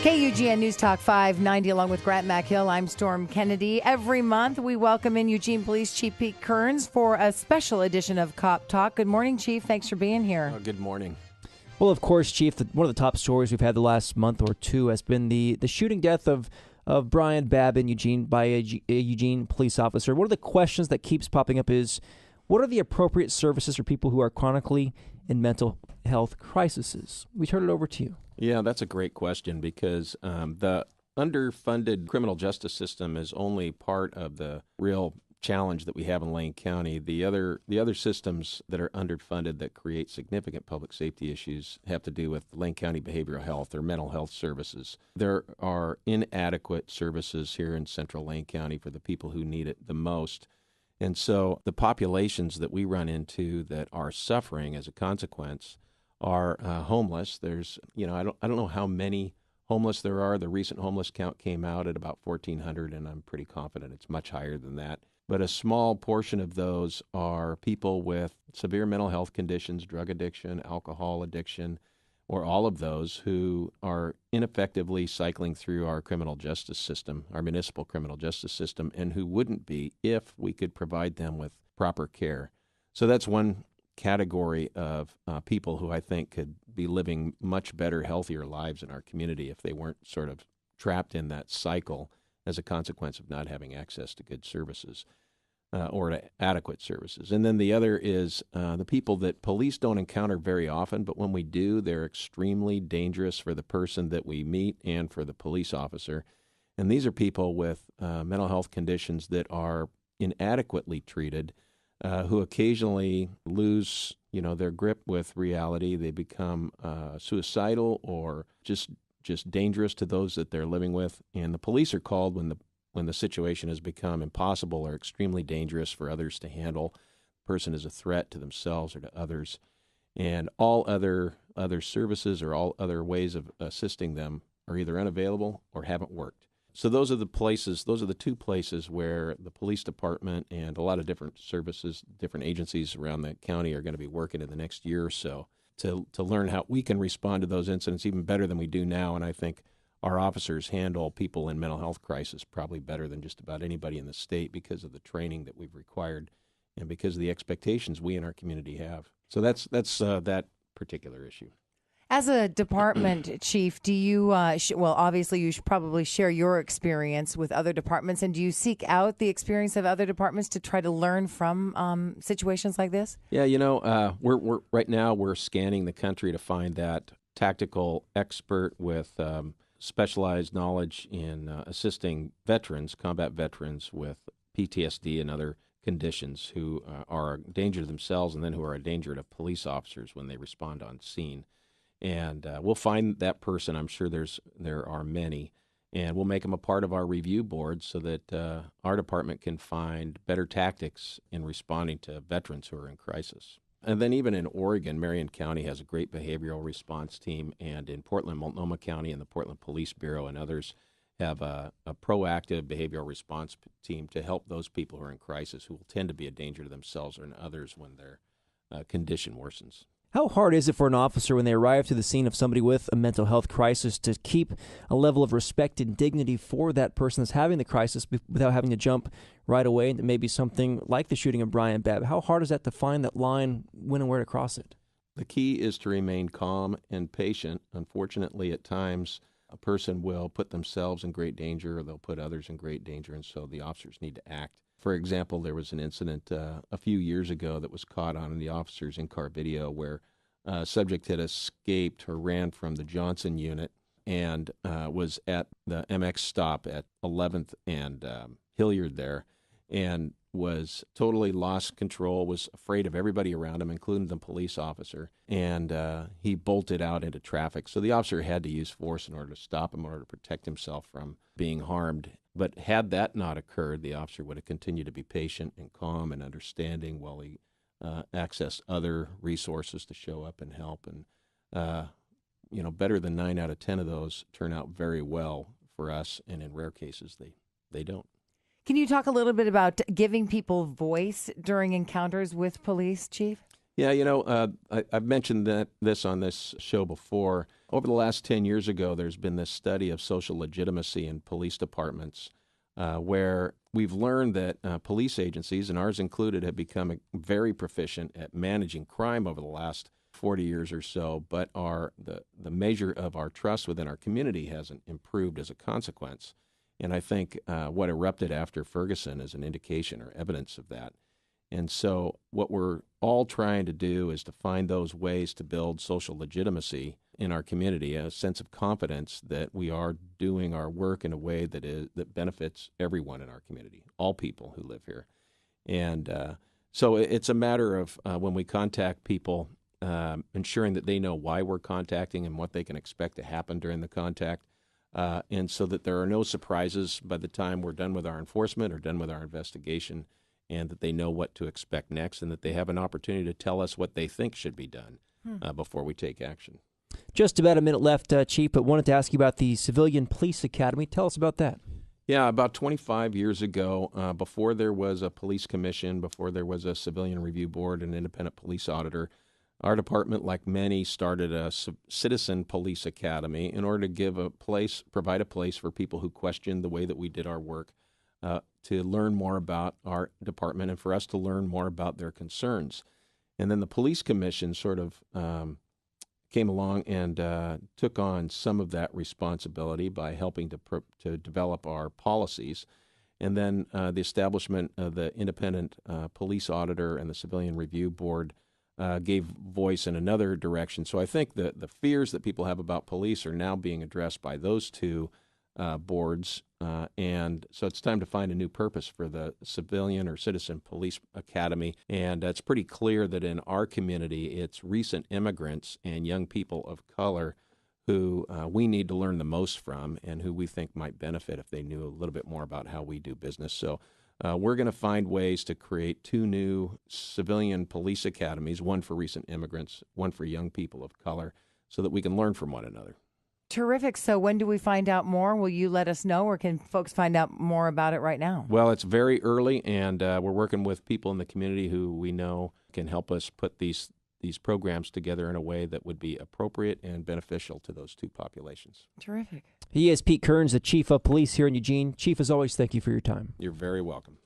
KUGN News Talk 590, along with Grant McHill. I'm Storm Kennedy. Every month, we welcome in Eugene Police Chief Pete Kerns for a special edition of Cop Talk. Good morning, Chief. Thanks for being here. Good morning. Well, of course, Chief, one of the top stories we've had the last month or two has been the shooting death of Brian Babb in Eugene by a Eugene police officer. One of the questions that keeps popping up is, what are the appropriate services for people who are chronically in mental health crises? We turn it over to you. Yeah, that's a great question because the underfunded criminal justice system is only part of the real challenge that we have in Lane County. The other systems that are underfunded that create significant public safety issues have to do with Lane County behavioral health or mental health services. There are inadequate services here in central Lane County for the people who need it the most. And so the populations that we run into that are suffering as a consequence are homeless. There's, I don't know how many homeless there are. The recent homeless count came out at about 1,400, and I'm pretty confident it's much higher than that. But a small portion of those are people with severe mental health conditions, drug addiction, alcohol addiction, or all of those who are ineffectively cycling through our criminal justice system, our municipal criminal justice system, and who wouldn't be if we could provide them with proper care. So that's one category of people who I think could be living much better, healthier lives in our community if they weren't sort of trapped in that cycle as a consequence of not having access to good services or to adequate services. And then the other is the people that police don't encounter very often, but when we do, they're extremely dangerous for the person that we meet and for the police officer. And these are people with mental health conditions that are inadequately treated, who occasionally lose, their grip with reality. They become suicidal or just dangerous to those that they're living with. And the police are called when the situation has become impossible or extremely dangerous for others to handle. The person is a threat to themselves or to others. And all other services or all other ways of assisting them are either unavailable or haven't worked. So those are the two places where the police department and a lot of different services, different agencies around the county are going to be working in the next year or so to learn how we can respond to those incidents even better than we do now. And I think our officers handle people in mental health crisis probably better than just about anybody in the state because of the training that we've required and because of the expectations we in our community have. So that's that particular issue. As a department chief, do you, obviously you should probably share your experience with other departments, and do you seek out the experience of other departments to try to learn from situations like this? Yeah, we're right now we're scanning the country to find that tactical expert with specialized knowledge in assisting veterans, combat veterans with PTSD and other conditions who are a danger to themselves and then who are a danger to police officers when they respond on scene. And we'll find that person. I'm sure there are many, and we'll make them a part of our review board so that our department can find better tactics in responding to veterans who are in crisis. And then even in Oregon, Marion County has a great behavioral response team, and in Portland, Multnomah County and the Portland Police Bureau and others have a proactive behavioral response team to help those people who are in crisis who will tend to be a danger to themselves or others when their condition worsens. How hard is it for an officer when they arrive to the scene of somebody with a mental health crisis to keep a level of respect and dignity for that person that's having the crisis without having to jump right away into maybe something like the shooting of Brian Babb? How hard is that to find that line, when and where to cross it? The key is to remain calm and patient. Unfortunately, at times, a person will put themselves in great danger or they'll put others in great danger, and so the officers need to act. For example, there was an incident a few years ago that was caught on the officers' in-car video where a subject had escaped or ran from the Johnson unit and was at the MX stop at 11th and Hilliard there and was totally lost control, was afraid of everybody around him, including the police officer, and he bolted out into traffic. So the officer had to use force in order to stop him, in order to protect himself from being harmed. But had that not occurred, the officer would have continued to be patient and calm and understanding while he accessed other resources to show up and help. And, better than 9 out of 10 of those turn out very well for us, and in rare cases, they don't. Can you talk a little bit about giving people voice during encounters with police, Chief? Yeah, I've mentioned this on this show before. Over the last 10 years ago, there's been this study of social legitimacy in police departments where we've learned that police agencies, and ours included, have become very proficient at managing crime over the last 40 years or so, but the measure of our trust within our community hasn't improved as a consequence. And I think what erupted after Ferguson is an indication or evidence of that. And so what we're all trying to do is to find those ways to build social legitimacy in our community, a sense of confidence that we are doing our work in a way that benefits everyone in our community, all people who live here. And so it's a matter of when we contact people, ensuring that they know why we're contacting and what they can expect to happen during the contact, and so that there are no surprises by the time we're done with our enforcement or done with our investigation, and that they know what to expect next, and that they have an opportunity to tell us what they think should be done before we take action. Just about a minute left, Chief, but wanted to ask you about the Civilian Police Academy. Tell us about that. Yeah, about 25 years ago, before there was a police commission, before there was a civilian review board, an independent police auditor, our department, like many, started a citizen police academy in order to provide a place for people who questioned the way that we did our work, to learn more about our department and for us to learn more about their concerns. And then the police commission sort of came along and took on some of that responsibility by helping to develop our policies. And then the establishment of the independent police auditor and the civilian review board gave voice in another direction. So I think that the fears that people have about police are now being addressed by those two boards, and so it's time to find a new purpose for the Civilian or Citizen Police Academy. And it's pretty clear that in our community, it's recent immigrants and young people of color who we need to learn the most from, and who we think might benefit if they knew a little bit more about how we do business. So we're going to find ways to create 2 new civilian police academies, one for recent immigrants, one for young people of color, so that we can learn from one another. Terrific. So when do we find out more? Will you let us know, or can folks find out more about it right now? Well, it's very early, and we're working with people in the community who we know can help us put these programs together in a way that would be appropriate and beneficial to those two populations. Terrific. He is Pete Kerns, the Chief of Police here in Eugene. Chief, as always, thank you for your time. You're very welcome.